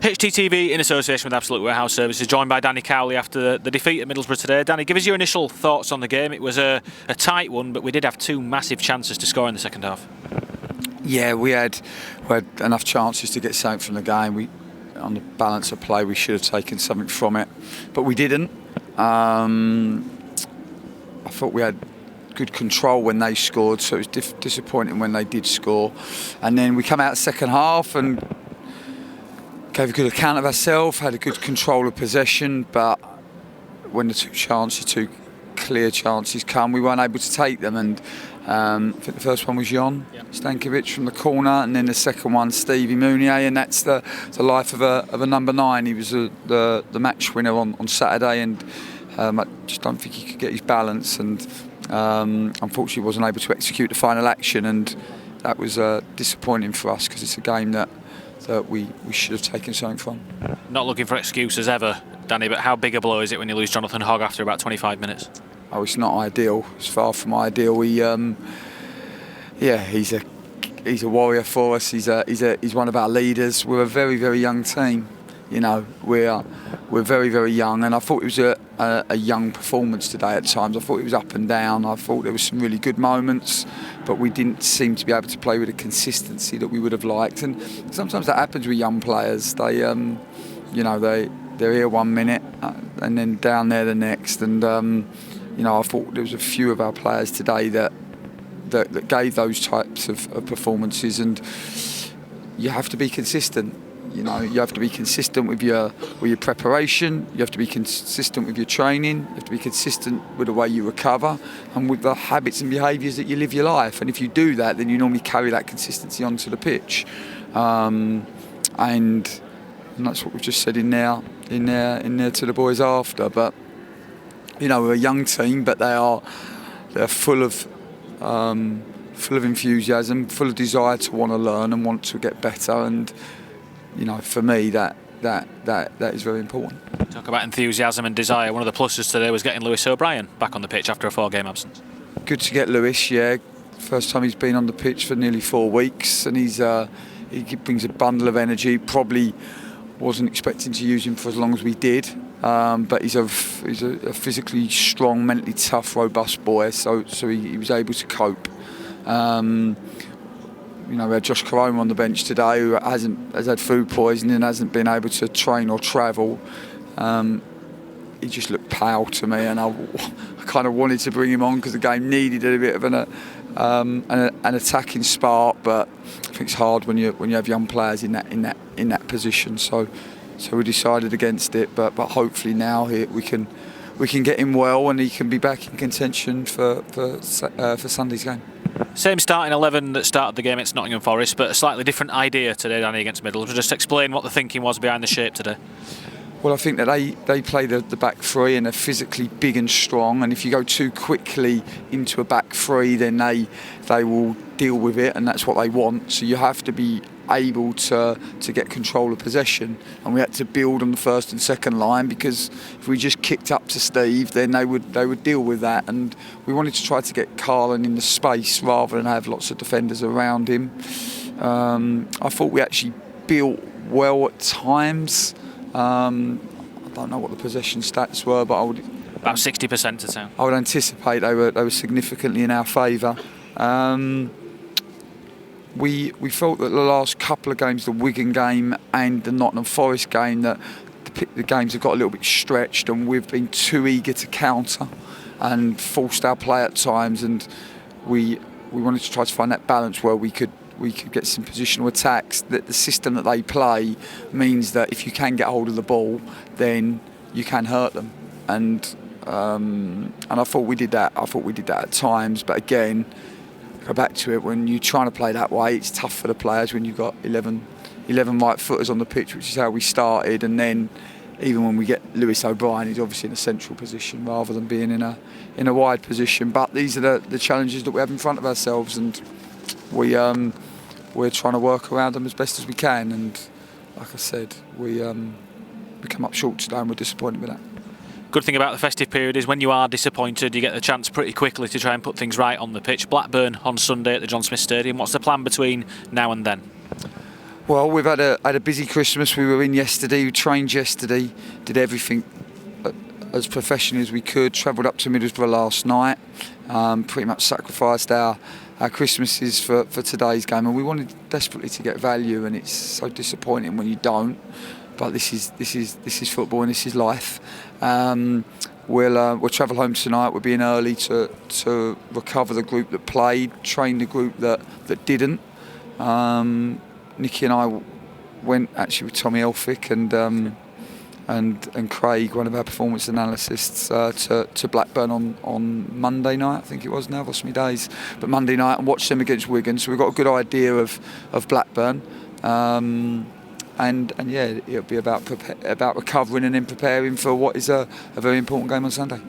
HTTV in association with Absolute Warehouse Services, joined by Danny Cowley after the defeat at Middlesbrough today. Danny, give us your initial thoughts on the game. It was a tight one, but we did have two massive chances to score in the second half. Yeah, we had enough chances to get something from the game. On the balance of play, we should have taken something from it, but we didn't. I thought we had good control when they scored, so it was disappointing when they did score. And then we come out second half and gave a good account of ourselves, had a good control of possession, but when the two clear chances come, we weren't able to take them. And I think the first one was Jon Stankovic from the corner, and then the second one Stevie Mounier, and that's the life of a number 9. He was the match winner on Saturday, and I just don't think he could get his balance, and unfortunately wasn't able to execute the final action, and that was disappointing for us because it's a game that we should have taken something from. Not looking for excuses ever, Danny, but how big a blow is it when you lose Jonathan Hogg after about 25 minutes? Oh, it's not ideal. It's far from ideal. He's a warrior for us. He's one of our leaders. We're a very, very young team. You know, we're very, very young, and I thought it was a young performance today at times. I thought it was up and down. I thought there were some really good moments, but we didn't seem to be able to play with the consistency that we would have liked. And sometimes that happens with young players. They're here 1 minute and then down there the next. And I thought there was a few of our players today that gave those types of performances, and you have to be consistent. You know, you have to be consistent with your preparation. You have to be consistent with your training. You have to be consistent with the way you recover and with the habits and behaviours that you live your life. And if you do that, then you normally carry that consistency onto the pitch. And that's what we've just said in there to the boys after. But we're a young team, but they're full of enthusiasm, full of desire to want to learn and want to get better. And for me, that is very important. Talk about enthusiasm and desire. One of the pluses today was getting Lewis O'Brien back on the pitch after a 4-game absence. Good to get Lewis, yeah. First time he's been on the pitch for nearly 4 weeks, and he brings a bundle of energy. Probably wasn't expecting to use him for as long as we did, but he's a physically strong, mentally tough, robust boy. So he was able to cope. We had Josh Caroma on the bench today, who has had food poisoning and hasn't been able to train or travel. He just looked pale to me, and I kind of wanted to bring him on because the game needed a bit of an attacking spark. But I think it's hard when you have young players in that position. So we decided against it. But hopefully now we can get him well, and he can be back in contention for Sunday's game. Same starting 11 that started the game against Nottingham Forest, but a slightly different idea today, Danny, against Middlesbrough. Just explain what the thinking was behind the shape today. Well, I think that they play the back three, and they're physically big and strong, and if you go too quickly into a back three, then they will deal with it, and that's what they want. So you have to be able to get control of possession, and we had to build on the first and second line, because if we just kicked up to Steve, then they would deal with that, and we wanted to try to get Carlin in the space rather than have lots of defenders around him. I thought we actually built well at times. I don't know what the possession stats were, but about 60% to town. I would anticipate they were significantly in our favour. We felt that the last couple of games, the Wigan game and the Nottingham Forest game, that the games have got a little bit stretched, and we've been too eager to counter and forced our play at times, and we wanted to try to find that balance where we could get some positional attacks. That the system that they play means that if you can get hold of the ball, then you can hurt them, and I thought we did that. I thought we did that at times, but again, go back to it, when you're trying to play that way, it's tough for the players when you've got 11 right footers on the pitch, which is how we started. And then even when we get Lewis O'Brien, he's obviously in a central position rather than being in a wide position. But these are the challenges that we have in front of ourselves, and we're trying to work around them as best as we can. And like I said, we come up short today, and we're disappointed with that. Good thing about the festive period is when you are disappointed, you get the chance pretty quickly to try and put things right on the pitch. Blackburn on Sunday at the John Smith Stadium. What's the plan between now and then? Well, we've had a busy Christmas. We were in yesterday, we trained yesterday, did everything as professionally as we could, travelled up to Middlesbrough last night, pretty much sacrificed our Christmases for today's game, and we wanted desperately to get value, and it's so disappointing when you don't. But this is football and this is life. We'll travel home tonight. We'll be in early to recover the group that played, train the group that didn't. Nicky and I went actually with Tommy Elphick and Craig, one of our performance analysts, to Blackburn on Monday night. I think it was now. I've lost my days. But Monday night, and watched them against Wigan. So we've got a good idea of Blackburn. And yeah, it'll be about recovering and then preparing for what is a very important game on Sunday.